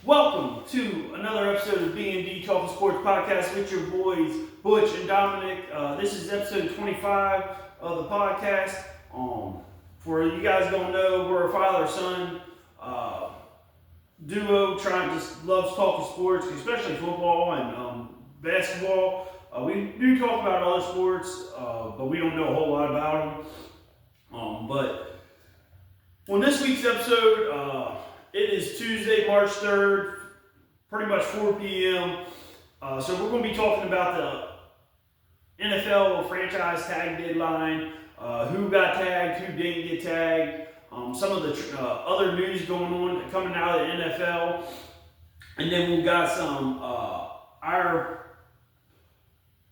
Welcome to another episode of B&D Talking Sports Podcast with your boys Butch and Dominic. This is episode 25 of the podcast. For you guys don't know, we're a father-son duo just loves talking sports, especially football and basketball. We do talk about other sports, but we don't know a whole lot about them. But on this week's episode, it is Tuesday, March 3rd, pretty much 4 p.m. So we're going to be talking about the NFL franchise tag deadline, who got tagged, who didn't get tagged, some of the other news going on coming out of the NFL, and then we've got some our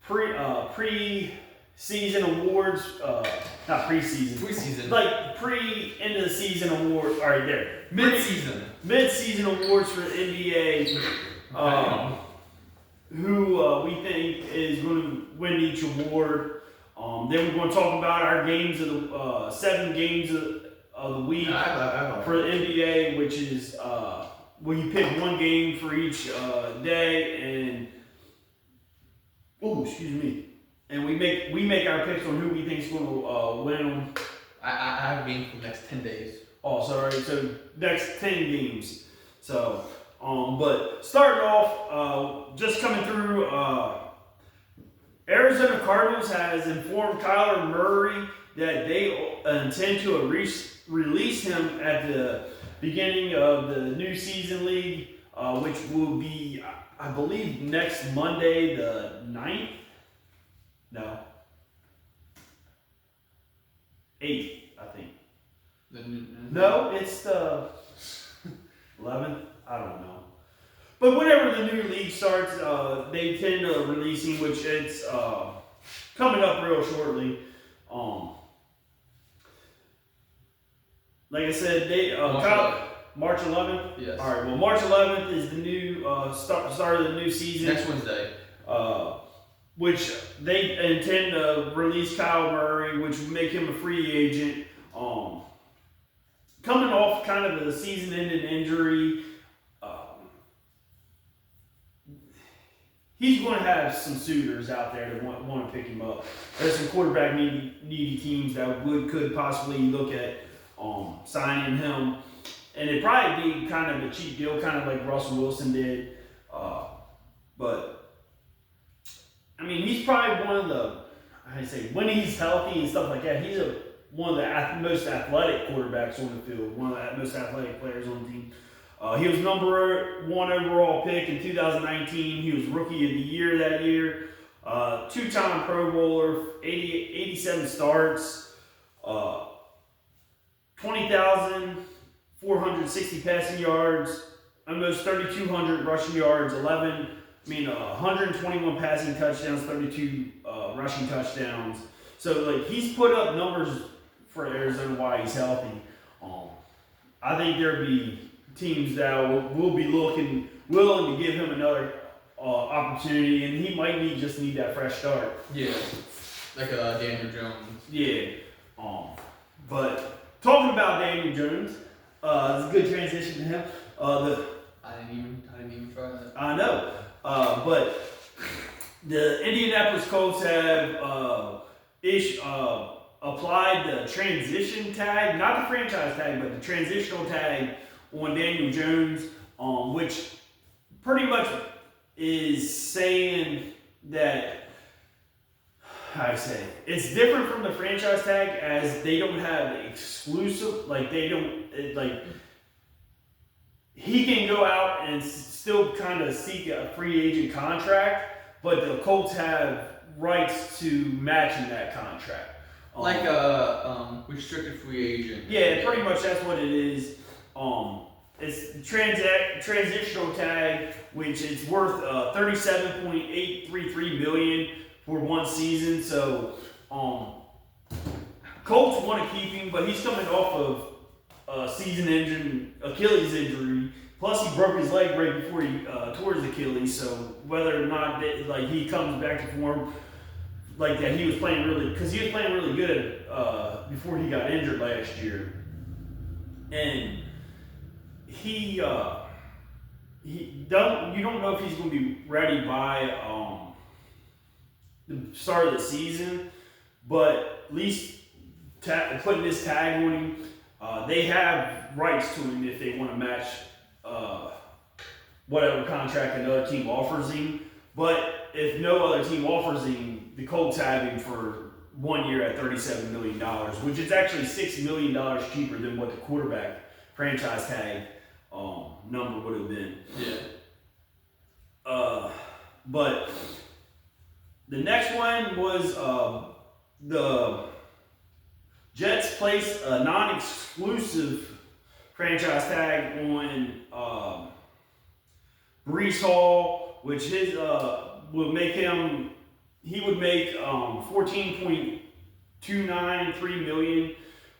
pre-season awards, not preseason, like pre-end of the season award. All right, there. Mid-season awards for the NBA. Who we think is going to win each award. Then we're going to talk about our games of the 7 games of the week for the NBA, which is where you pick one game for each day, and we make our picks on who we think is going to win them. I have a game for the next 10 days. Oh, sorry. So next 10 games. So, but starting off, just coming through, Arizona Cardinals has informed Kyler Murray that they intend to release him at the beginning of the new season league, which will be, I believe, next Monday, the 9th. No. 8th, I think. No, it's the 11th. I don't know. But whenever the new league starts, they tend to release him, which it's coming up real shortly. Like I said, March 11th? Yes. All right, well, March 11th is the new start of the new season. Next Wednesday. Which they intend to release Kyle Murray, which would make him a free agent. Coming off kind of a season-ending injury, he's going to have some suitors out there that want to pick him up. There's some quarterback needy teams that could possibly look at signing him, and it'd probably be kind of a cheap deal, kind of like Russell Wilson did. But I mean, he's probably one of the, when he's healthy and stuff like that, he's one of the most athletic quarterbacks on the field, one of the most athletic players on the team. He was number 1 overall pick in 2019. He was Rookie of the Year that year. 2-time Pro Bowler, 87 starts, 20,460 passing yards, almost 3,200 rushing yards, 121 passing touchdowns, 32 rushing touchdowns. So, like, he's put up numbers for Arizona while he's healthy. I think there'll be teams that will be willing to give him another opportunity, and he might just need that fresh start. Yeah, like Daniel Jones. Yeah. But talking about Daniel Jones, it's a good transition to him. I didn't even try that. I know. But the Indianapolis Colts have applied the transition tag, not the franchise tag, but the transitional tag on Daniel Jones, which pretty much is saying that, it's different from the franchise tag, as they don't have exclusive, he can go out and still kind of seek a free agent contract, but the Colts have rights to matching that contract. Like restricted free agent. Yeah, pretty much that's what it is. It's transitional tag, which is worth $37.833 million for one season. So, Colts want to keep him, but he's coming off of season-ending Achilles injury. Plus, he broke his leg right before he tore his Achilles. So, whether or not he comes back to form like that, he was playing really good before he got injured last year, and he you don't know if he's going to be ready by the start of the season, but at least putting this tag on him, they have rights to him if they want to match whatever contract another team offers him. But if no other team offers him, the Colts have him for 1 year at $37 million, which is actually $6 million cheaper than what the quarterback franchise tag number would have been. Yeah. But the next one was the Jets placed a non-exclusive franchise tag on Breece Hall, which would make him. He would make $14.293 million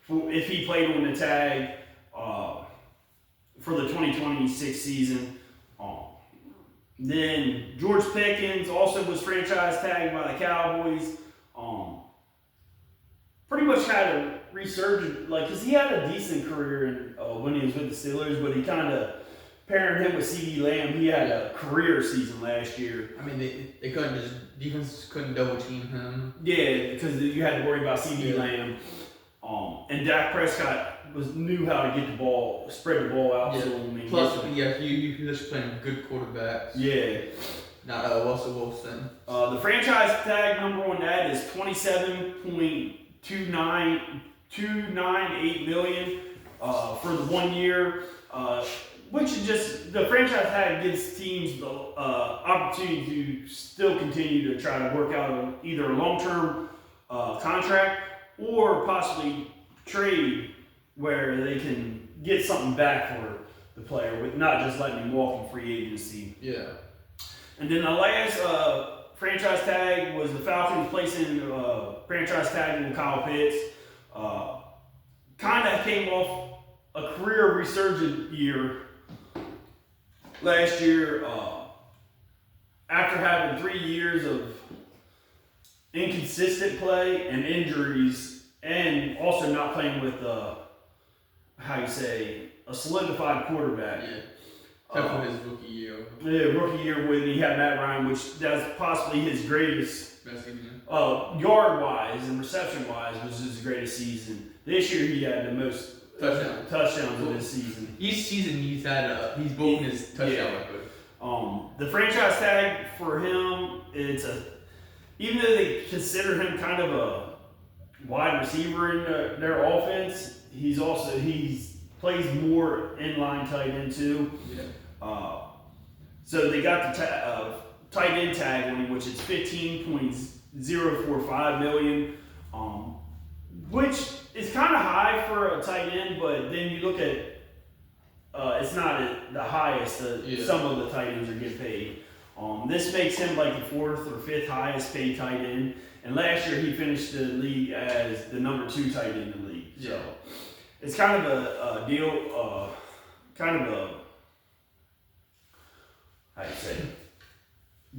if he played on the tag for the 2026 season. Then George Pickens also was franchise tagged by the Cowboys. Pretty much had a resurgence, because he had a decent career when he was with the Steelers, but he kind of pairing him with CeeDee Lamb. He had a career season last year. I mean, they couldn't defense couldn't double team him. Yeah, because you had to worry about CeeDee Lamb. And Dak Prescott knew how to get the ball, spread the ball out. Yeah. So, I mean, Plus, you just playing good quarterbacks. Yeah. Not Russell Wilson. The franchise tag number on that is $27.298 million for the 1 year. Which is just, the franchise tag gives teams the opportunity to still continue to try to work out either a long-term contract or possibly trade where they can get something back for the player, with not just letting him walk in free agency. Yeah. And then the last franchise tag was the Falcons placing franchise tag on Kyle Pitts. Kind of came off a career resurgent year last year after having 3 years of inconsistent play and injuries, and also not playing with a solidified quarterback. Yeah. Except for his rookie year. Yeah, rookie year when he had Matt Ryan, which that's possibly his greatest. Best season. Yard-wise and reception-wise was his greatest season. This year he had the most touchdowns of this season. Each season he's broken his touchdown record. The franchise tag for him, even though they consider him kind of a wide receiver in their offense, he plays more inline tight end too. Yeah. So they got the tight end tag on him, which is $15.045 million, which is kind of high for a tight end, but then you look at it's not the highest some of the tight ends are getting paid. This makes him like the 4th or 5th highest paid tight end, and last year he finished the league as the number 2 tight end in the league. So it's kind of a deal,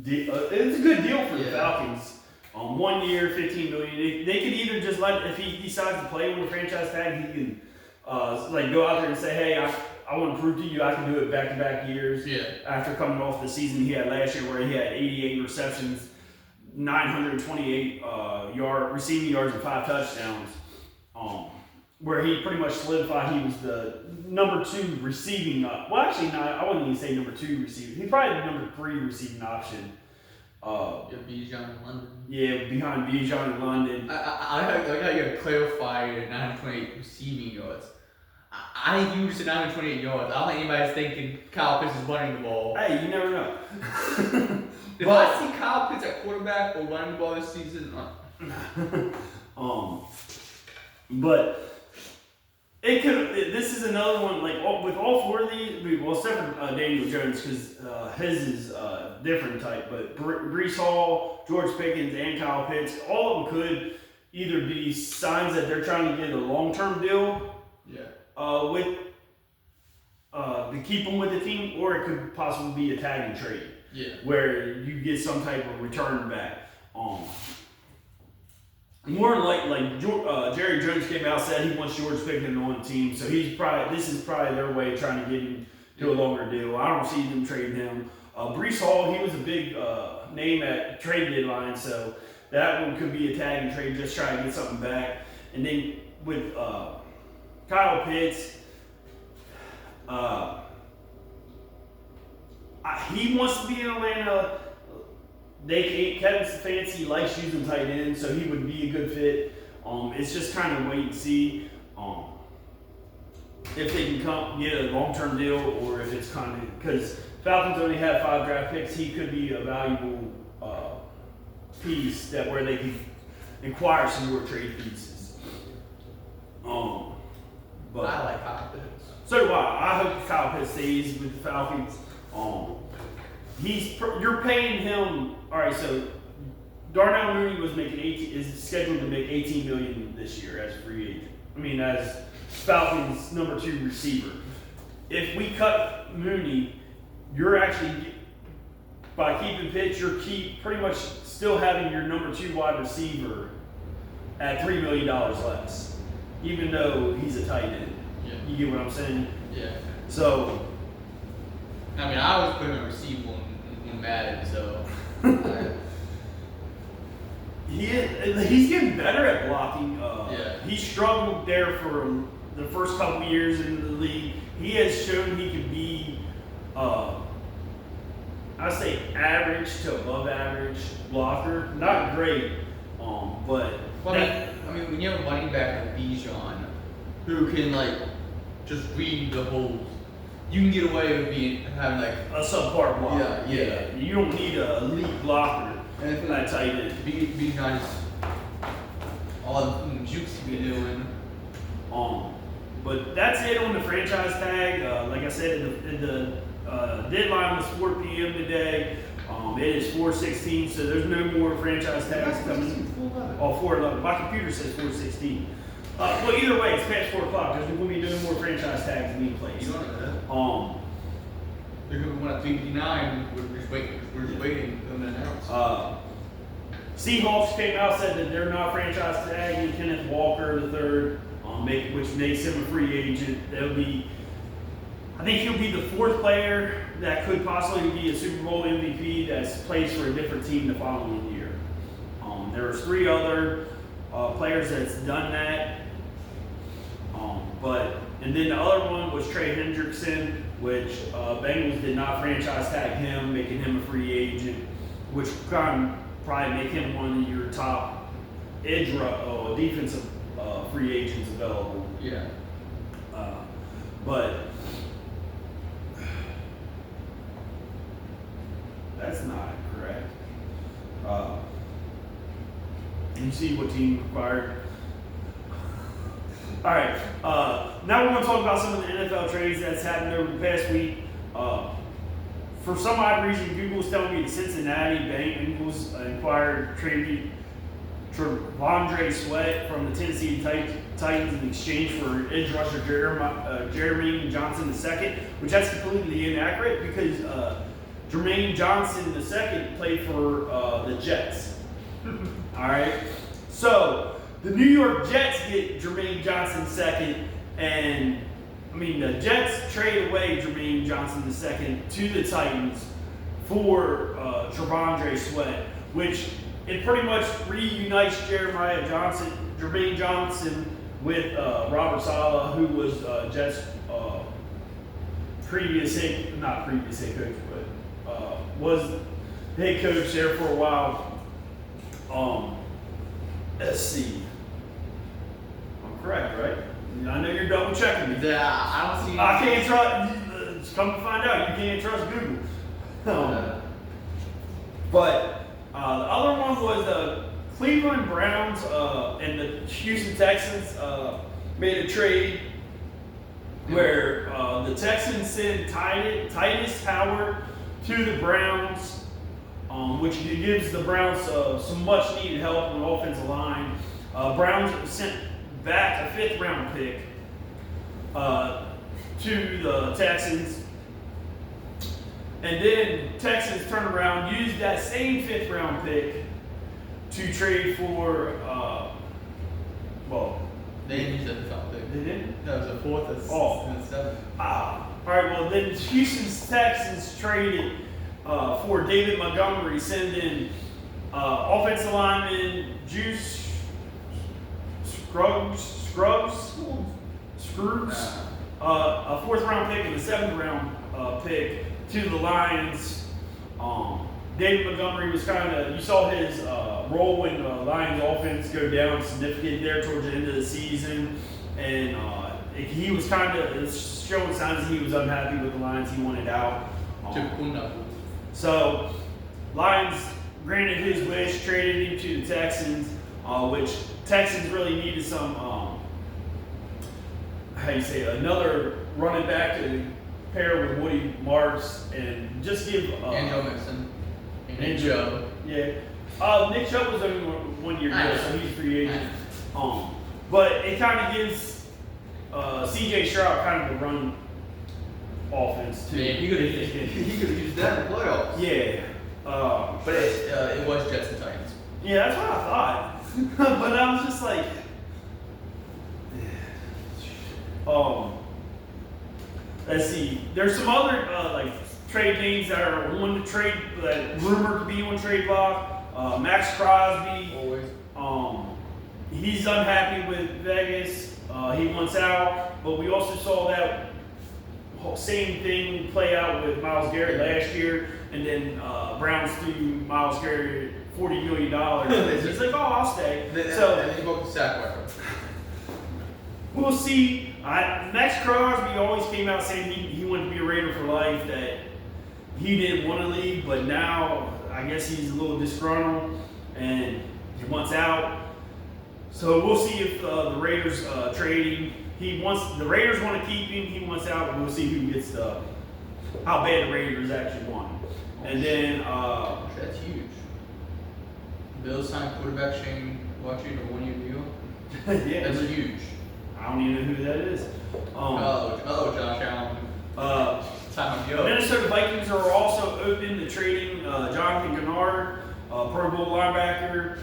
it's a good deal for the Falcons. 1 year, $15 million. They could either just if he decides to play with a franchise tag, he can go out there and say, hey, I want to prove to you I can do it back-to-back years. Yeah. After coming off the season he had last year, where he had 88 receptions, 928 receiving yards, and 5 touchdowns. Where he pretty much solidified he was the number 2 receiving. I wouldn't even say number 2 receiving. He's probably the number 3 receiving option. Bijan in London. Yeah, behind Bijan in London. I got you to clarify 928 receiving yards. I used the 928 yards. I don't think anybody's thinking Kyle Pitts is running the ball. Hey, you never know. If I see Kyle Pitts at quarterback or running the ball this season, but it could. This is another one with all 4 of these. Except for Daniel Jones, because his is different type. But Breece Hall, George Pickens, and Kyle Pitts, all of them could either be signs that they're trying to get a long-term deal. To keep them with the team, or it could possibly be a tag and trade. Yeah. Where you get some type of return back. More like Jerry Jones came out and said he wants George Pickens on the team, so this is probably their way of trying to get him do a longer deal. I don't see them trading him. Breece Hall, he was a big name at trade deadline, so that one could be a tag and trade, just try to get something back. And then with Kyle Pitts, he wants to be in Atlanta. Kevin Stefanski likes using tight ends, so he would be a good fit. It's just kind of wait and see if they can get a long-term deal, or if it's kind of, because Falcons only have 5 draft picks, he could be a valuable piece where they can acquire some more trade pieces. But I like Kyle Pitts. So do I. I hope Kyle Pitts stays with the Falcons. You're paying him. All right, so Darnell Mooney is scheduled to make $18 million this year as a free agent. I mean, as Falcons' number 2 receiver. If we cut Mooney, you're actually, by keeping Pitts, you're pretty much still having your number 2 wide receiver at $3 million less, even though he's a tight end. Yeah. You get what I'm saying? Yeah. So, I mean, I was putting a receiver in Madden, so. he's getting better at blocking. Yeah. He struggled there for the first couple years in the league. He has shown he can be, I'd say average to above average blocker. Not great, but. Well, I mean, when you have a running back like Bijan, who can just read the holes, you can get away with having a subpar blocker. Yeah. You don't need an elite blocker. And I think that tight end. Bijan is all the jukes to be doing. But that's it on the franchise tag. Like I said, the deadline was 4 p.m. today. It is 4:16, so there's no more franchise tags coming. 4:11. My computer says 4:16. Well, either way, it's past 4 o'clock. There's going to be no more franchise tags being placed. You don't know that? Because we went at 3:59. We're just waiting for them to announce. Seahawks came out, said that they're not franchise tagging Kenneth Walker III, which makes him a free agent. I think he'll be the 4th player that could possibly be a Super Bowl MVP that's plays for a different team the following year. There's 3 other players that's done that. And then the other one was Trey Hendrickson, which Bengals did not franchise tag him, making him a free agent, which kind of probably make him one of your top defensive free agents available. Yeah. But that's not correct. You see what team required. All right. Now we're going to talk about some of the NFL trades that's happened over the past week. For some odd reason, Google's telling me the Cincinnati Bengals acquired Trevondre Sweat from the Tennessee Titans in exchange for edge rusher Jermaine Johnson II, which that's completely inaccurate because Jermaine Johnson II played for the Jets. All right. So the New York Jets get Jermaine Johnson II, and the Jets trade away Jermaine Johnson II to the Titans for Trevondre Sweat, which it pretty much reunites Jermaine Johnson with Robert Saleh, who was Jets' not previous head coach, but was head coach there for a while. Let's see. I'm correct, right? I know you're double checking me. Yeah, I don't see. I can't trust. Come to find out, you can't trust Google. But the other one was the Cleveland Browns and the Houston Texans made a trade where the Texans sent Titus Howard to the Browns, which gives the Browns some much needed help on the offensive line. Browns sent back a 5th round pick to the Texans. And then Texans turned around, used that same 5th round pick to trade for, they didn't use that pick. They didn't? No, it was a 4th and 7th. All right, well, then Houston's Texans traded for David Montgomery, sending offensive lineman Juice Scruggs, a 4th round pick and a 7th round pick to the Lions. David Montgomery was you saw his role in the Lions offense go down significantly there towards the end of the season. And he was showing signs that he was unhappy with the Lions. He wanted out. So, Lions granted his wish, traded him to the Texans, which Texans really needed some, another running back to pair with Woody Marks and just give. And Joe Mixon. And Nick Chubb. Yeah. Nick Chubb was only 1 year ago, so he's a free agent. But it kind of gives C.J. Stroud kind of a run offense too. Yeah, he could have used that in the playoffs. Yeah. But it was Jets and Titans. Yeah, that's what I thought. But I was just like, let's see. There's some other trade names that are on the trade that rumored to be on trade block. Max Crosby. Always. He's unhappy with Vegas. He wants out. But we also saw that same thing play out with Myles Garrett last year, and then Browns threw Myles Garrett $40 million. He's like, I'll stay. And he broke the sack record. We'll see. Max Crosby always came out saying he wanted to be a Raider for life, that he didn't want to leave, but now I guess he's a little disgruntled and he wants out. So we'll see if the Raiders trade him. The Raiders want to keep him. He wants out, and we'll see who gets how bad the Raiders actually want him. And then that's huge. Bills signed quarterback Shane Watching a 1 year deal. Yeah, that's huge. I don't even know who that is. Josh Allen. Time to go. Minnesota Vikings are also open to trading Jonathan Kennard, Pro Bowl linebacker.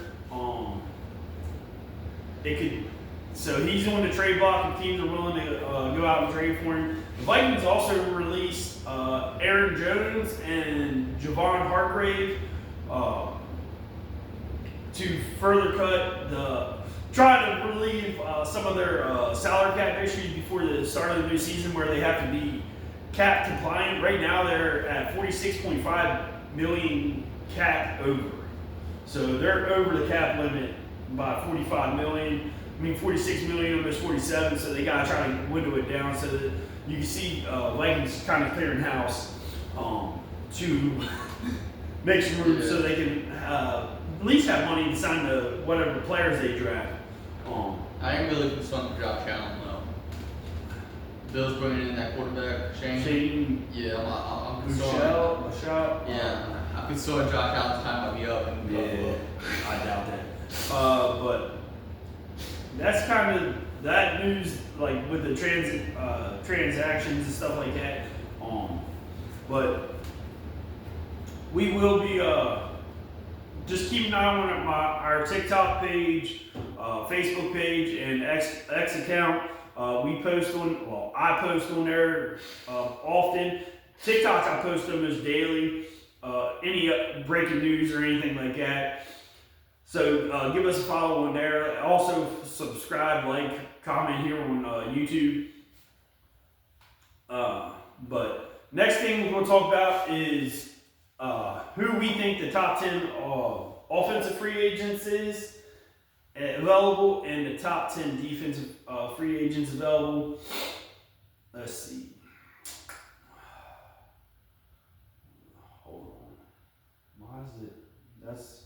So he's on the trade block, and teams are willing to go out and trade for him. The Vikings also released Aaron Jones and Javon Hargrave to further try to relieve some of their salary cap issues before the start of the new season, where they have to be cap compliant. Right now they're at $46.5 million cap over. So they're over the cap limit by $45 million. I mean, $46 million, almost $47, so they got to try to window it down so that you can see Vikings kind of clearing house to make some room so they can at least have money to sign the whatever players they draft. I ain't really concerned with Josh Allen, though. Bill's bringing in that quarterback, Shane. Yeah, I'm concerned. Yeah, I'm concerned Josh Allen's time might be up. I doubt that. But that's kind of that news, like with the transactions and stuff like that. But we will be just keep an eye on our TikTok page, Facebook page, and X account. I post on there often. TikTok, I post almost daily. Any breaking news or anything like that. So give us a follow on there. Also subscribe, like, comment here on YouTube. But next thing we're going to talk about is who we think the top 10 offensive free agents is available, and the top 10 defensive free agents available. Let's see. Hold on. Why is it? That's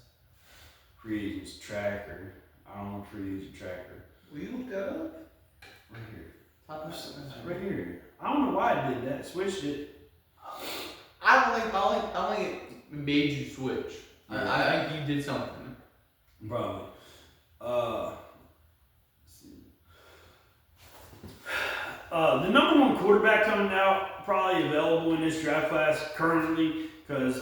free agents tracker. I don't know free agent tracker. Will you look that up? Right here. Right here. I don't know why I did that. Switched it. I don't think it made you switch. Yeah. I think you did something. Probably. Let's see. The number one quarterback coming out, probably available in this draft class currently, because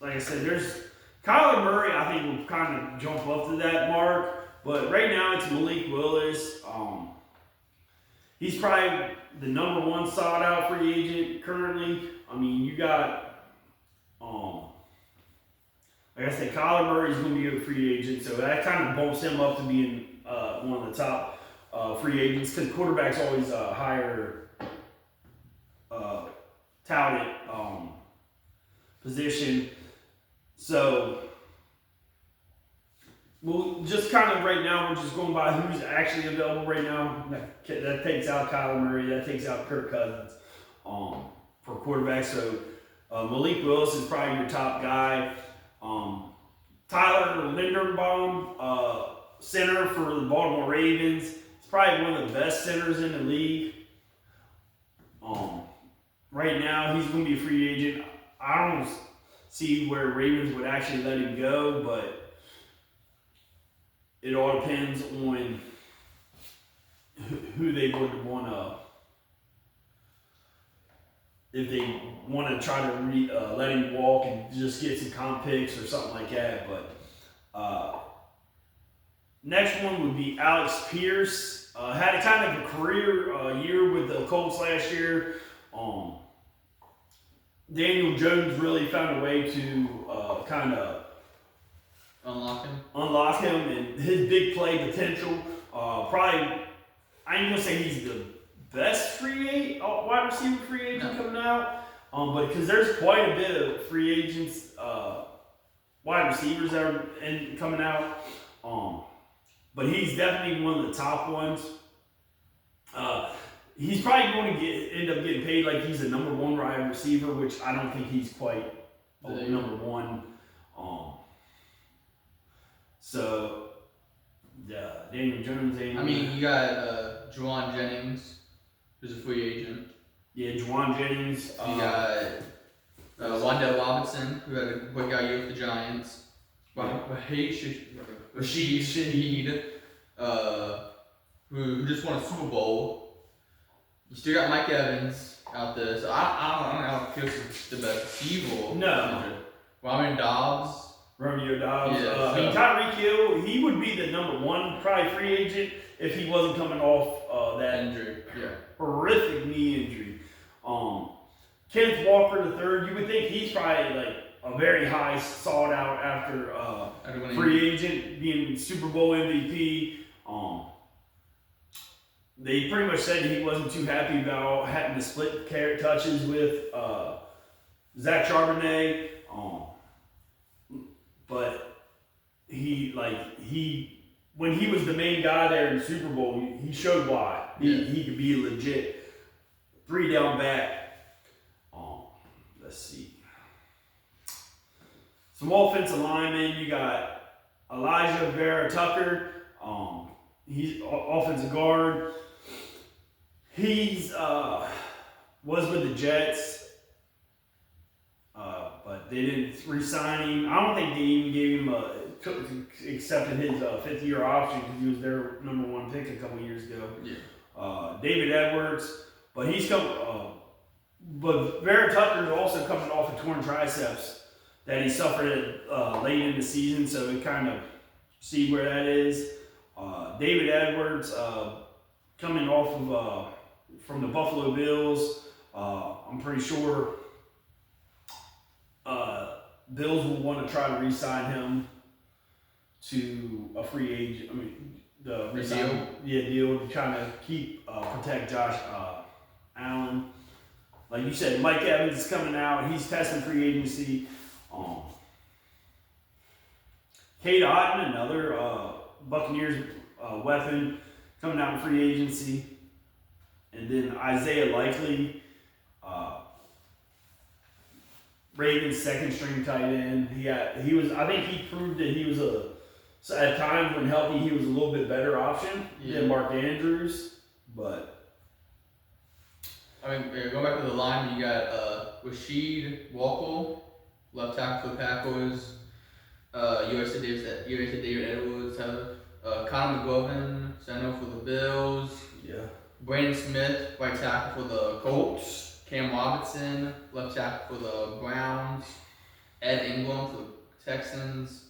like I said, there's Kyler Murray. I think will kind of jump up to that mark, but right now it's Malik Willis. he's probably the number one sought out free agent currently. I mean, you got, like I said, Kyler Murray's going to be a free agent, so that kind of bumps him up to being one of the top free agents because quarterback's always a higher touted position. So, well, just kind of right now, we're just going by who's actually available right now. That takes out Kyler Murray. That takes out Kirk Cousins for quarterback. So, Malik Willis is probably your top guy. Tyler Linderbaum, center for the Baltimore Ravens. He's probably one of the best centers in the league. Right now, he's going to be a free agent. I don't see where Ravens would actually let him go, but it all depends on who they would want to, if they want to try to let him walk and just get some comp picks or something like that. But next one would be Alex Pierce. Had a kind of a career year with the Colts last year. Daniel Jones really found a way to kind of unlock him and his big play potential. Probably, I ain't gonna say he's the best wide receiver free agent coming out, but because there's quite a bit of free agents, wide receivers that are coming out. But he's definitely one of the top ones. He's probably going to end up getting paid like he's a number one wide receiver, which I don't think he's quite number one. So, Daniel Jones. I mean, you got Juwan Jennings, who's a free agent. Yeah, Juwan Jennings. You got Wan'Dale Robinson, who had a breakout year with the Giants. Rashid Shaheed, who just won a Super Bowl. You still got Mike Evans out there, so I don't know if Pierce is the best receiver. No. Romeo Dobbs. Yeah, I mean, Tyreek Hill, he would be the number one probably free agent if he wasn't coming off that injury. Yeah. Horrific knee injury. Kenneth Walker III, you would think he's probably like a very high sought out after free agent, being Super Bowl MVP. They pretty much said he wasn't too happy about having to split touches with Zach Charbonnet. But when he was the main guy there in the Super Bowl, he showed why he could be a legit 3-down back. Let's see. Some offensive linemen. You got Elijah Vera Tucker. He's offensive guard. He's was with the Jets. But they didn't re-sign him. I don't think they even gave him accepted his fifth-year option because he was their number one pick a couple years ago. Yeah. David Edwards, but he's come. But Vera Tucker is also coming off of torn triceps that he suffered late in the season, so we kind of see where that is. David Edwards coming off of from the Buffalo Bills. I'm pretty sure. Bills will want to try to re-sign him to a free agent. I mean, deal to try to protect Josh Allen. Like you said, Mike Evans is coming out. He's testing free agency. Cade Otton, another Buccaneers weapon, coming out in free agency. And then Isaiah Likely, Ravens second string tight end. He was. I think he proved that he was at times when healthy, he was a little bit better option than Mark Andrews. But I mean, going back to the line, you got Rashid Walker, left tackle for the Packers. You said David Edwards, Connor McGovern, center for the Bills. Yeah. Brandon Smith, right tackle for the Colts. Cam Robinson, left tackle for the Browns. Ed Ingram for the Texans.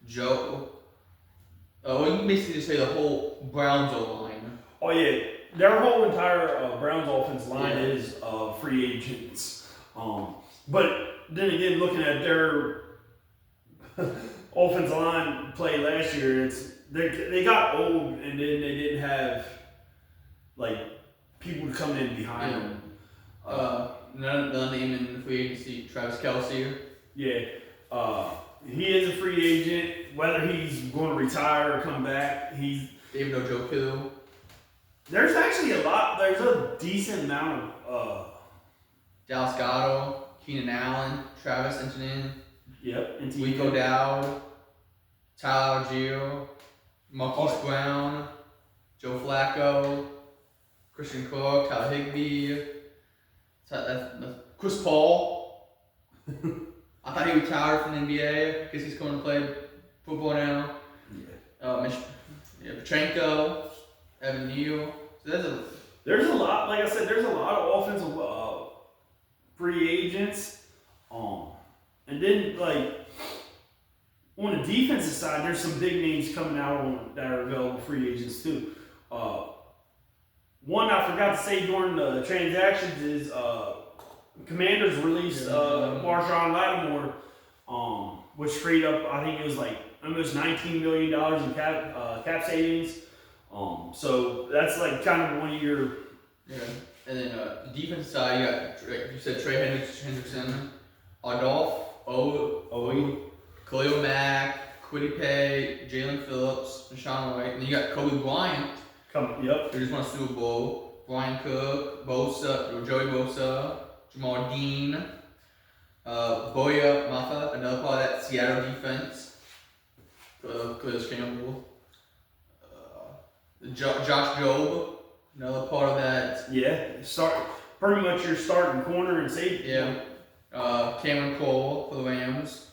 You can basically just say the whole Browns O-line. Oh yeah, their whole entire Browns offense line is free agents. But then again, looking at their offensive line play last year, they got old, and then they didn't have like people coming in behind them. None name in the free agency. Travis Kelce. Yeah, he is a free agent. Whether he's going to retire or come back, David Ojoku. There's actually a lot. There's a decent amount of Dallas Goedert, Keenan Allen, Travis Etienne. Yep. Rico Dowd, Tyler Gio, Marquise Brown, Joe Flacco, Christian Kirk, Tyler Higbee, Chris Paul. I thought he retired from the NBA because he's going to play football now. Petrenko, Evan Neal. So there's a lot. Like I said, there's a lot of offensive free agents. And then like on the defensive side, there's some big names coming out that are available free agents too. One I forgot to say during the transactions is Commanders released Marshawn Lattimore, which freed up, I think it was like almost $19 million in cap savings. So that's like kind of one of your... Yeah. And then the defense side, you got, you said Trey Hendrickson, Adolph, Khalil Mack, Kwity Paye, Jalen Phillips, and Sean White. And then you got Kobe Bryant. Who just won a Super Bowl. Brian Cook, Joey Bosa, Jamal Dean, Boya Mafa, another part of that Seattle defense. Curtis Campbell. Josh Jobe, another part of that. Yeah, pretty much your starting corner and safety. Yeah. Cameron Cole for the Rams.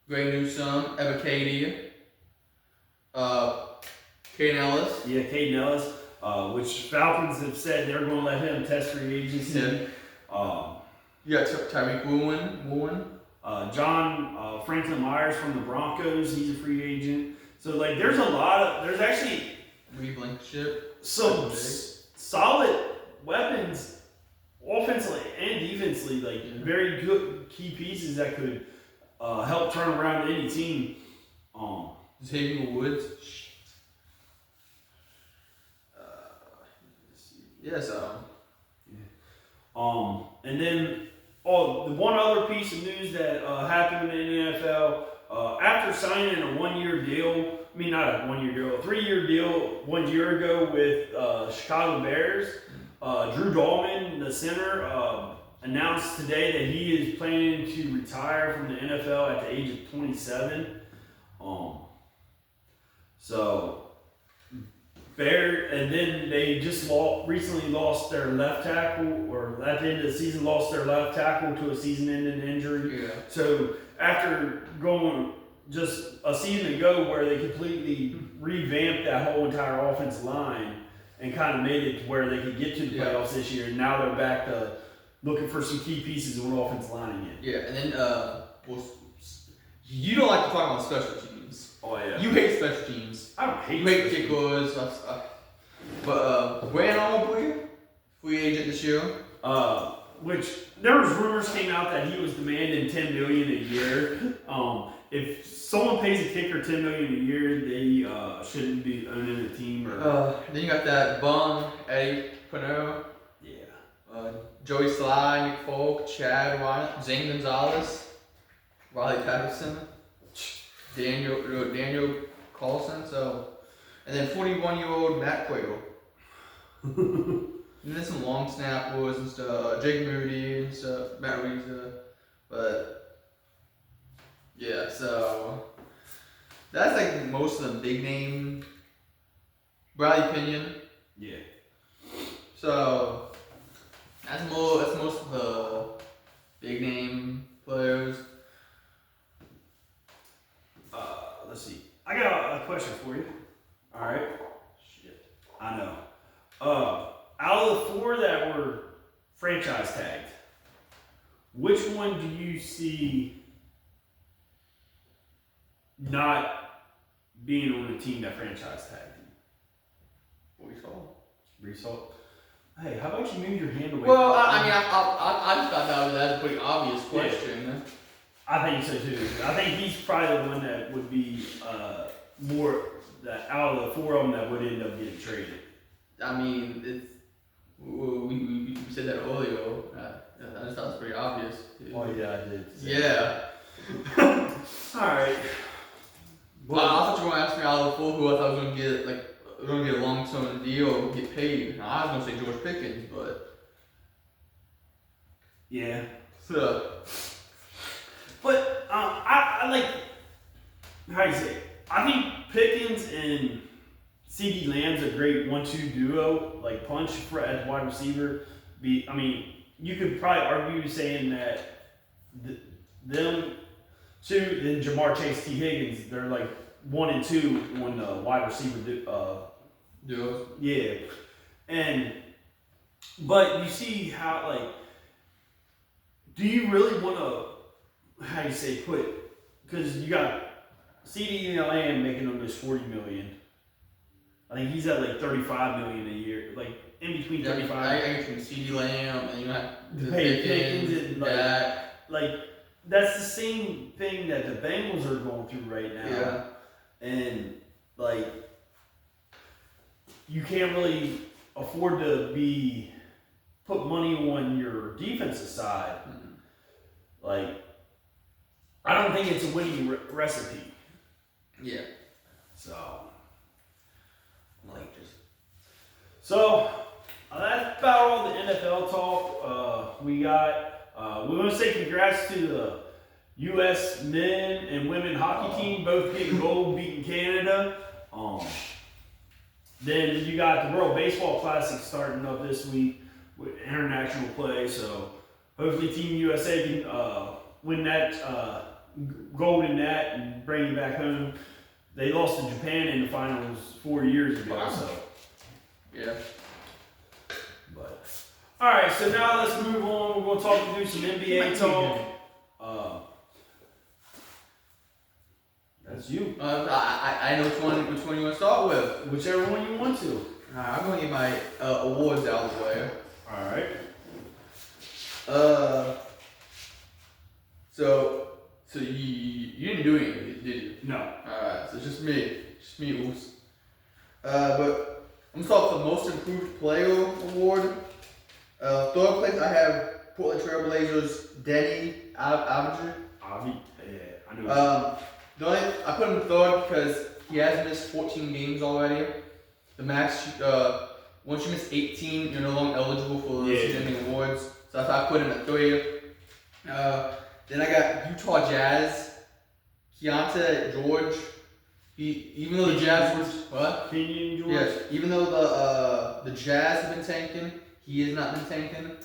Greg Newsome, Evan Cady. Caden Ellis. Yeah, Caden Ellis, which Falcons have said they're going to let him test free agency. Yeah. You got Tyreek Woolen. John Franklin Myers from the Broncos, he's a free agent. So like, there's actually Reed Blankenship. Some solid weapons, offensively and defensively, very good key pieces that could help turn around any team. Xavier Woods. And then the one other piece of news that happened in the NFL, after signing a 1-year deal, I mean not a 1-year deal, a 3-year deal 1 year ago with Chicago Bears, Drew Dahlman, the center, announced today that he is planning to retire from the NFL at the age of 27. And then they just recently lost their left tackle, or at the end of the season lost their left tackle to a season-ending injury. Yeah. So after going just a season ago where they completely revamped that whole entire offensive line and kind of made it to where they could get to the playoffs this year, and now they're back to looking for some key pieces on offensive line again. Yeah, and then you don't like to talk about special teams. Oh yeah. You hate special teams. I don't hate. You hate kickers. But Brandon Aubrey, free agent this year. Which there was rumors came out that he was demanding $10 million a year. If someone pays a kicker $10 million a year, they shouldn't be owning a team. Then you got that bum Eddie Pinero. Yeah. Joey Sly, Nick Folk, Chad Ryan, Zane Gonzalez, Riley Patterson, Daniel Carlson. And then 41-year-old Matt Quayle. And then some long snappers and stuff, Jake Moody and stuff, Matt Reza. But yeah, so that's like most of the big name. Bradley Pinion. Yeah. So that's most of the big name players. Let's see. I got a question for you. All right. Shit. I know. Out of the 4 that were franchise tagged, which one do you see not being on the team that franchise tagged him? Result. Hey, how about you move your hand away? Well, I just thought that was a pretty obvious question. Yeah. I think so too. I think he's probably the one that would be more that out of the four of them that would end up getting traded. I mean, we said that earlier. I just thought it was pretty obvious. Oh yeah, I did. Yeah. All right. Well, I thought you were going to ask me out of the four who I thought was going to get a long-term deal or get paid. Now, I was going to say George Pickens, but yeah. So, but I like how do you say? I think Pickens and CeeDee Lamb's a great 1-2 duo, like punch for as wide receiver. You could probably argue saying that them two, then Jamar Chase, T. Higgins, they're like 1 and 2 on the wide receiver duos. Yeah, but you see how like, do you really want to, how do you say, because you got CeeDee Lamb making almost $40 million. I think he's at like $35 million a year, like in between 35. I get from CeeDee Lamb and you got the Pickens and like that's the same thing that the Bengals are going through right now. Yeah. And like you can't really afford to put money on your defensive side. Mm-hmm. Like I don't think it's a winning recipe. Yeah. So that's about all the NFL talk we got. We want to say congrats to the U.S. men and women hockey team, both getting gold, beating Canada. Then you got the World Baseball Classic starting up this week with international play. So hopefully Team USA can win that gold in that and bring it back home. They lost to Japan in the finals 4 years ago. Wow. So. Yeah. But all right, so now let's move on. We're going to do some NBA talk. That's you. I know which one you want to start with. Whichever one you want to. I'm going to get my awards out of the way. All right. So you didn't do anything, did you? No. Alright, so just me. Oops. But I'm going to start with the Most Improved Player Award. Third place, I have Portland Trail Blazers' Denny Avdija. Yeah, I know. I put him third because he has missed 14 games already. The max, once you miss 18, you're no longer eligible for the season awards. So that's why I put him at 3. Then I got Utah Jazz, Keontae George. Even though the Jazz was what? Kenyon George. Yes. Even though the Jazz have been tanking, he has not been tanking.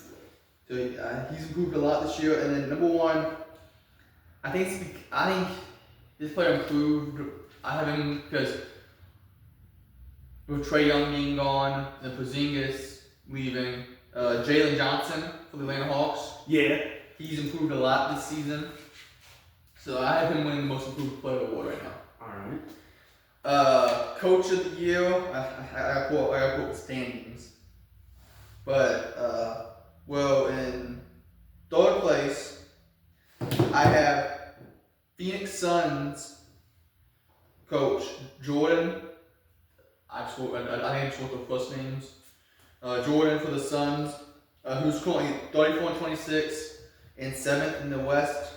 So he's improved a lot this year. And then number 1, I think this player improved. I have him because with Trae Young being gone, and Porzingis leaving, Jalen Johnson for the Atlanta Hawks. Yeah. He's improved a lot this season. So I have him winning the Most Improved Player Award right now. Alright. Coach of the Year, I quote the standings. But, in third place, I have Phoenix Suns coach Jordan. I think I just wrote the first names. Jordan for the Suns, who's currently 34-26 and 7th in the West.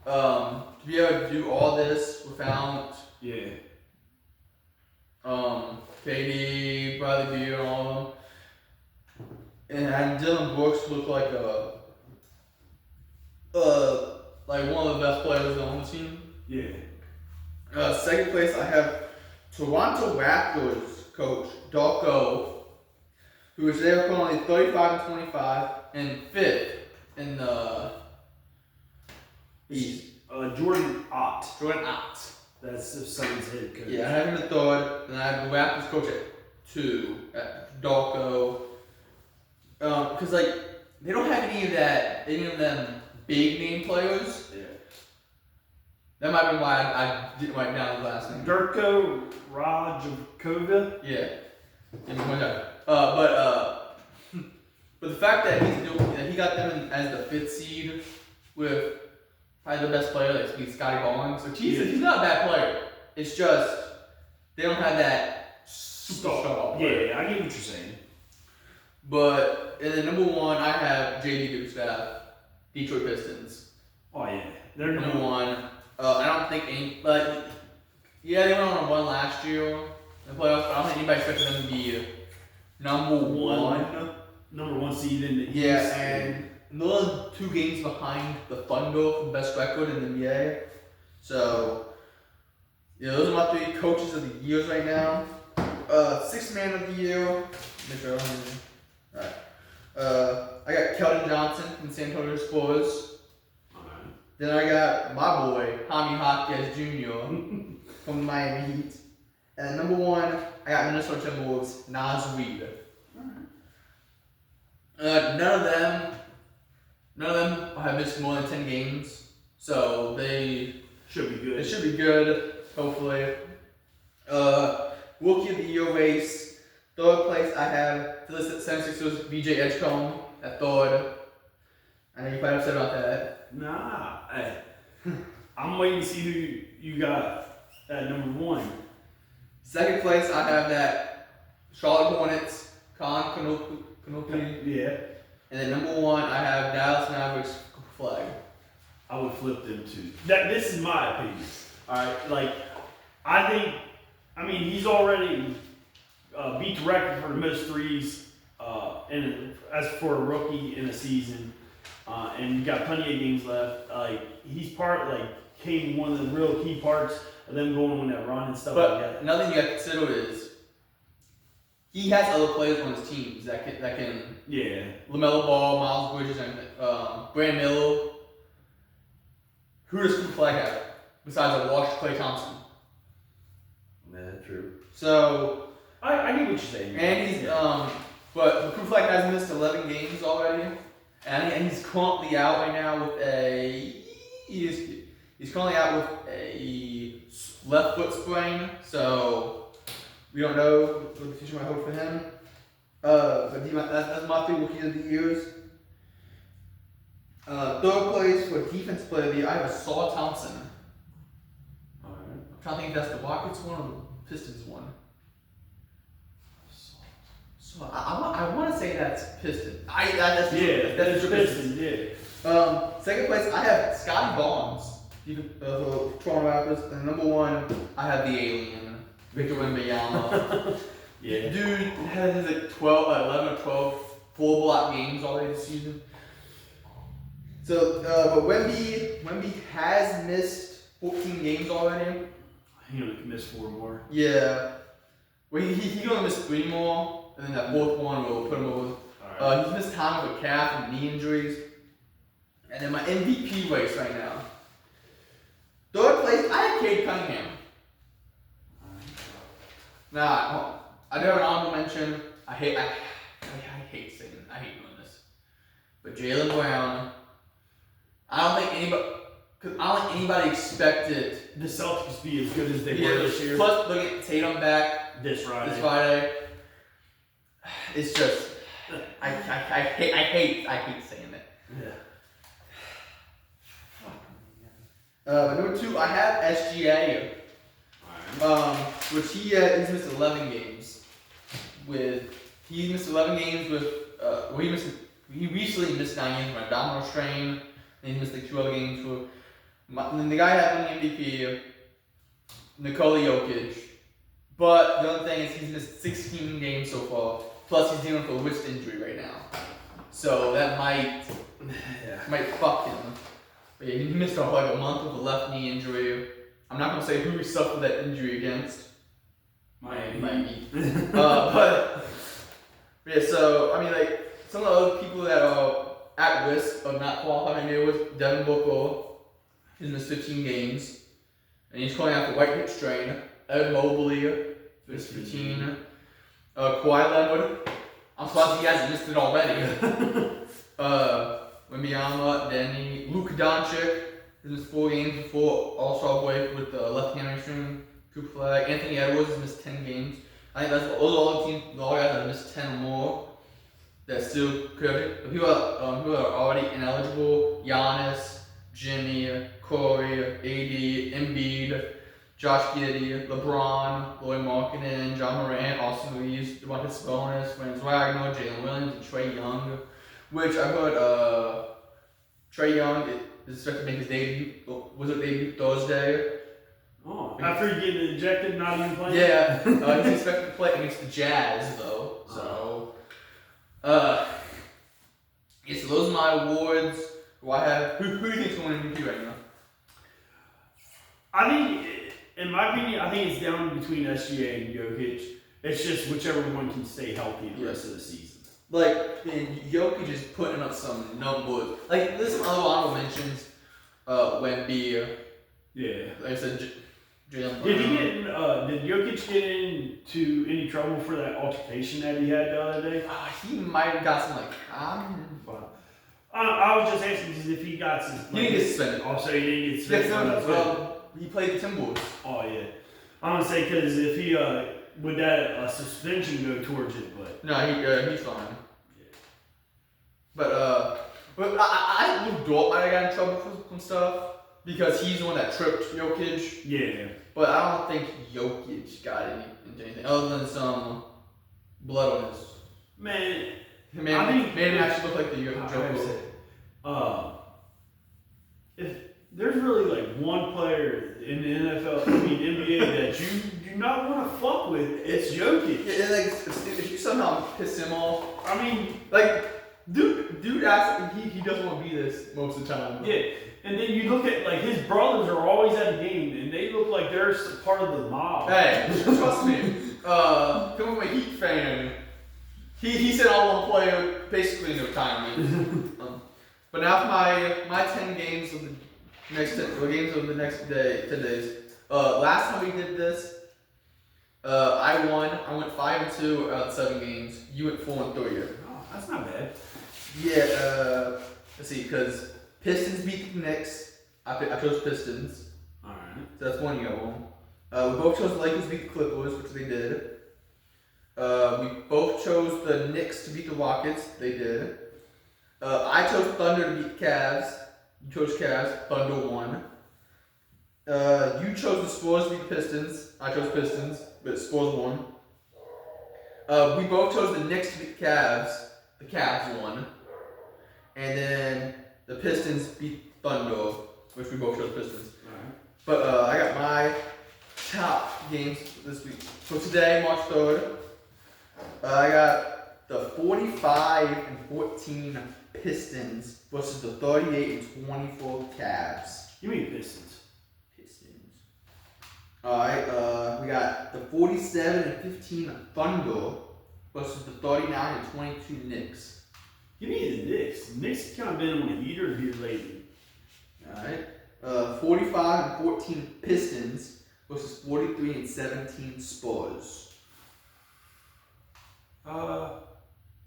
To be able to do all this without KD, Bradley Beal, and all of them, and Dylan Brooks look like one of the best players on the team. Yeah. Second place, I have Toronto Raptors coach Darko, who is there currently 35-25 and 5th in the East. Jordan Ott. That's the Suns head coach. Yeah, I have him at third, and I have the Raptors coach at 2 at Darko. Because they don't have any of them big name players. Yeah. That might be why I didn't write down his last name. Darko Rajakovic. Yeah. But 5th seed with probably the best player, like Scotty Barnes. So he's not a bad player. It's just they don't have that superstar player. Yeah, I get what you're saying. But and then number 1, I have JD Gustav, Detroit Pistons. Oh yeah, they're number 1. I don't think any they went on a run last year in the playoffs, but I don't think anybody expected them to be number 1. Number 1 seed in the East. Yeah, and another 2 games behind the Thunder for the best record in the NBA. So, those are my 3 coaches of the years right now. 6th man of the year. Alright. I got Keldon Johnson from the San Antonio Spurs. Then I got my boy, Jaime Hopkins Jr. from the Miami Heat. And number 1, I got Minnesota Timberwolves, Naz Reid. None of them have missed more than 10 games, so they should be good. It should be good, hopefully. Rookie of the Year race. 3rd place, I have the 76ers, VJ Edgecombe at 3rd. I know you're quite upset about that. Nah, hey, I'm waiting to see who you got at number 1. 2nd place, I have that Charlotte Hornets, Colin Canopy. Yeah. And then number 1, I have Dallas Mavericks flag. I would flip them too. This is my opinion. Alright, I mean, he's already beat the record for the most threes as for a rookie in a season. And you got plenty of games left. He's came one of the real key parts of them going on that run and stuff like that. Another thing you got to consider is he has other players on his teams that can LaMelo Ball, Miles Bridges, and Brandon Miller. Who does Cooper Flag have besides a washed Klay Thompson? Yeah, true. So I get what you're saying. And he's but Cooper Flag has missed 11 games already, and he's currently out right now with he's currently out with a left foot sprain. So we don't know what the future might hold for him. But that's my 3 rookies of the years. 3rd place for defense player of the year, I have Saul Thompson. Alright. I'm trying to think if that's the Rockets one or the Pistons one. So I want to say that's Pistons. That's Pistons. Yeah. 2nd place, I have Scotty Barnes, for Toronto Raptors, and number 1, I have the alien, Victor Wembanyama. Yeah. Dude has 11 or 12 4-block games already this season. So, but Wemby has missed 14 games already. He only missed 4 more. Yeah. Well, he's gonna miss 3 more, and then that 4th one will put him over. Right. He's missed time with calf and knee injuries. And then my MVP race right now. 3rd place, I have Cade Cunningham. Now, I do have an honorable mention. I hate saying it. I hate doing this. But Jaylen Brown, I don't think anybody expected the Celtics to be as good as they were this year. Plus, look at Tatum back this Friday. It's just, I hate saying it. Yeah. Number 2, I have SGA. Which he's missed 11 games. He recently missed 9 games with an abdominal strain. And he missed 2 other games and the guy having the MVP, Nikola Jokic. But the other thing is he's missed 16 games so far. Plus he's dealing with a wrist injury right now. So that might fuck him. But yeah, he missed a month with a left knee injury. I'm not gonna say who he suffered that injury against. Miami. But yeah, so I mean, some of the other people that are at risk of not qualifying there was Devin Booker. He's missed 15 games, and he's calling out for right hip strain. Evan Mobley missed 15. Kawhi Leonard. I'm surprised he hasn't missed it already. Wembanyama, Danny, Luka Doncic. He missed 4 games before All-Star break with the left hamstring. Cooper Flag. Anthony Edwards has missed 10 games. I think those are all the teams, all guys that have missed 10 or more. that still could. Who are already ineligible: Giannis, Jimmy, Corey, AD, Embiid, Josh Giddey, LeBron, Lloyd Markkanen, John Morant, Austin Reeves, Demarcus Sabonis, Franz Wagner, Jalen Williams, and Trae Young. Which I heard Trae Young is expected to make his debut. Was it debut Thursday? Oh, after he getting ejected, not even playing? Yeah, he's expected to play against the Jazz, though. So, so those are my awards. Who do you think's going to win MVP right now? I think, in my opinion, I think it's down between SGA and Jokic. It's just whichever one can stay healthy the rest of the season. Like, Jokic is putting up some numbers. Like, there's some other honorable mentions. Wemby. Yeah. Like I said, Jalen. Did Jokic get into any trouble for that altercation that he had the other day? He might have got some I was just asking if he got some. He didn't get suspended. Oh, so he didn't get suspended. He played the Timberwolves. Oh yeah. I'm gonna say because if he would that suspension go towards it, but no, he's fine. Yeah. But I think Dort might have got in trouble for some stuff because he's the one that tripped Jokic. Yeah. But I don't think Jokic got into anything other than some blood on his. Man, I think it actually looked like the Joker. If there's really like one player in the NBA that you do not want to fuck with, it's Jokic. Yeah, like if you somehow piss him off, I mean, like dude acts like he doesn't want to be this most of the time. Yeah, and then you look at like his brothers are always at a game and they look like they're part of the mob. Hey, trust me. Coming from a Heat fan, he said I want to play basically in retirement. But now for my 10 games of the next 10 days. Last time we did this, I won. I went 5-2 out of 7 games. You went 4-3. Oh, that's not bad. Yeah. Let's see, because Pistons beat the Knicks. I chose Pistons. All right. So that's one you got wrong. We both chose Lakers beat the Clippers, which they did. We both chose the Knicks to beat the Rockets. They did. I chose Thunder to beat the Cavs. You chose Cavs. Thunder won. You chose the Spurs to beat the Pistons. I chose Pistons, but Spurs won. We both chose the Knicks to beat the Cavs. The Cavs won. And then the Pistons beat Thunder, which we both chose Pistons. Alright. But I got my top games this week. So today, March 3rd, I got the 45-14 Pistons versus the 38-24 Cavs. You mean Pistons? Pistons. Alright, we got the 47-15 Thunder versus the 39-22 Knicks. Give me the Knicks. The Knicks kind of been on a heater here lately. Alright. 45-14 Pistons versus 43-17 Spurs.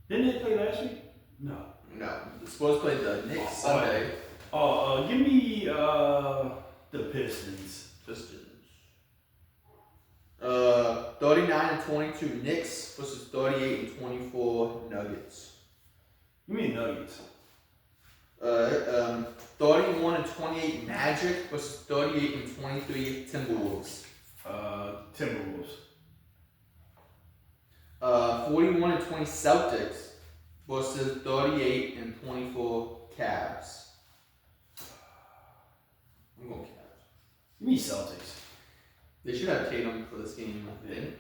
Didn't they play last week? No. No, the Spurs played the Knicks Sunday. Give me the Pistons. Pistons. 39-22 Knicks versus 38-24 Nuggets. You mean Nuggets? 31-28 Magic versus 38-23 Timberwolves. Timberwolves. 41-20 Celtics versus 38-24 Cavs. I'm going Cavs. You mean Celtics? They should have Tatum for this game, I think.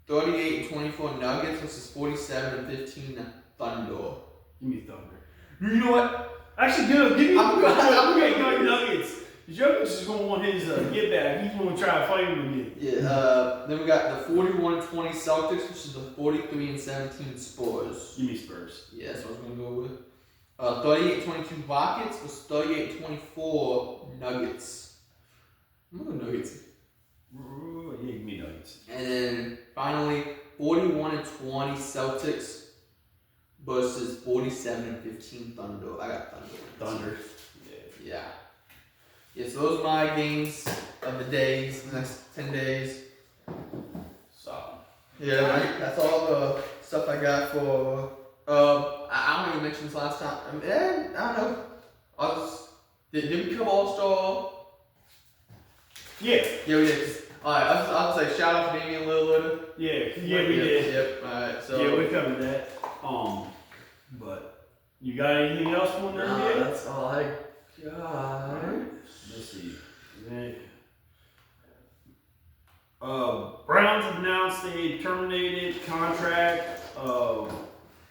38-24 Nuggets versus 47-15 Thunder. Give me Thunder. You know what? Actually, good. Give me Nuggets. Jokic is going to want his get back. He's going to try to fight him again. Yeah. Then we got the 41-20 Celtics versus the 43-17 Spurs. Give me Spurs. Yeah, that's what I was going to go with. 38-22 Rockets versus 38-24 Nuggets. I'm going to go Nuggets. Yeah, give me Nuggets. And then finally, 41-20 Celtics versus 47-15 Thunder. I got Thunder. Thunder. Yeah. Yeah, so those are my games of the days, the next 10 days. So, Yeah, that's all the stuff I got for. I don't even mention this last time. I don't know. Did we cover All-Star? Yeah. Yeah, we did. Alright, I'll just say shout out to Damian Lillard. Yeah, we did. Yep. Alright, so. Yeah, we covered that. But you got anything else for there? No, that's all I got. Let's see. Browns have announced they terminated contract of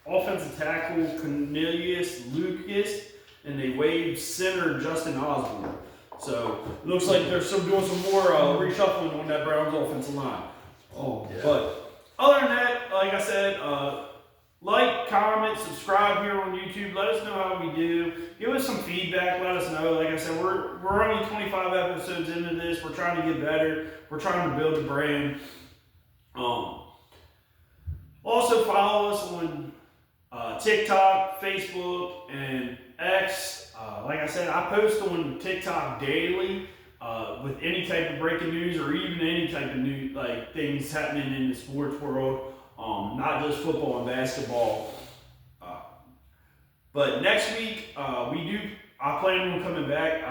offensive tackle Cornelius Lucas, and they waived center Justin Osborne. So it looks like they're doing some more reshuffling on that Browns offensive line. Yeah. But other than that, like I said, like, comment, subscribe here on YouTube. Let us know how we do. Give us some feedback. Let us know. Like I said, we're only 25 episodes into this. We're trying to get better. We're trying to build a brand. Also follow us on TikTok, Facebook, and X. Like I said, I post on TikTok daily with any type of breaking news or even any type of new things happening in the sports world. Not just football and basketball. But next week, I plan on coming back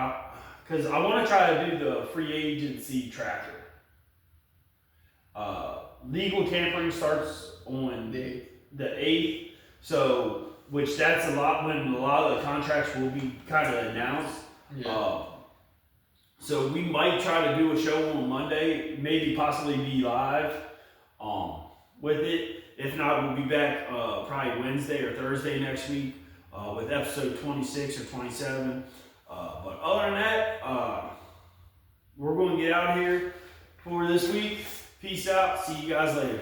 because I want to try to do the free agency tracker. Legal tampering starts on the 8th, so which that's a lot when a lot of the contracts will be kind of announced. Yeah. So we might try to do a show on Monday, maybe possibly be live with it. If not, we'll be back probably Wednesday or Thursday next week with episode 26 or 27. But other than that, we're going to get out of here for this week. Peace out. See you guys later.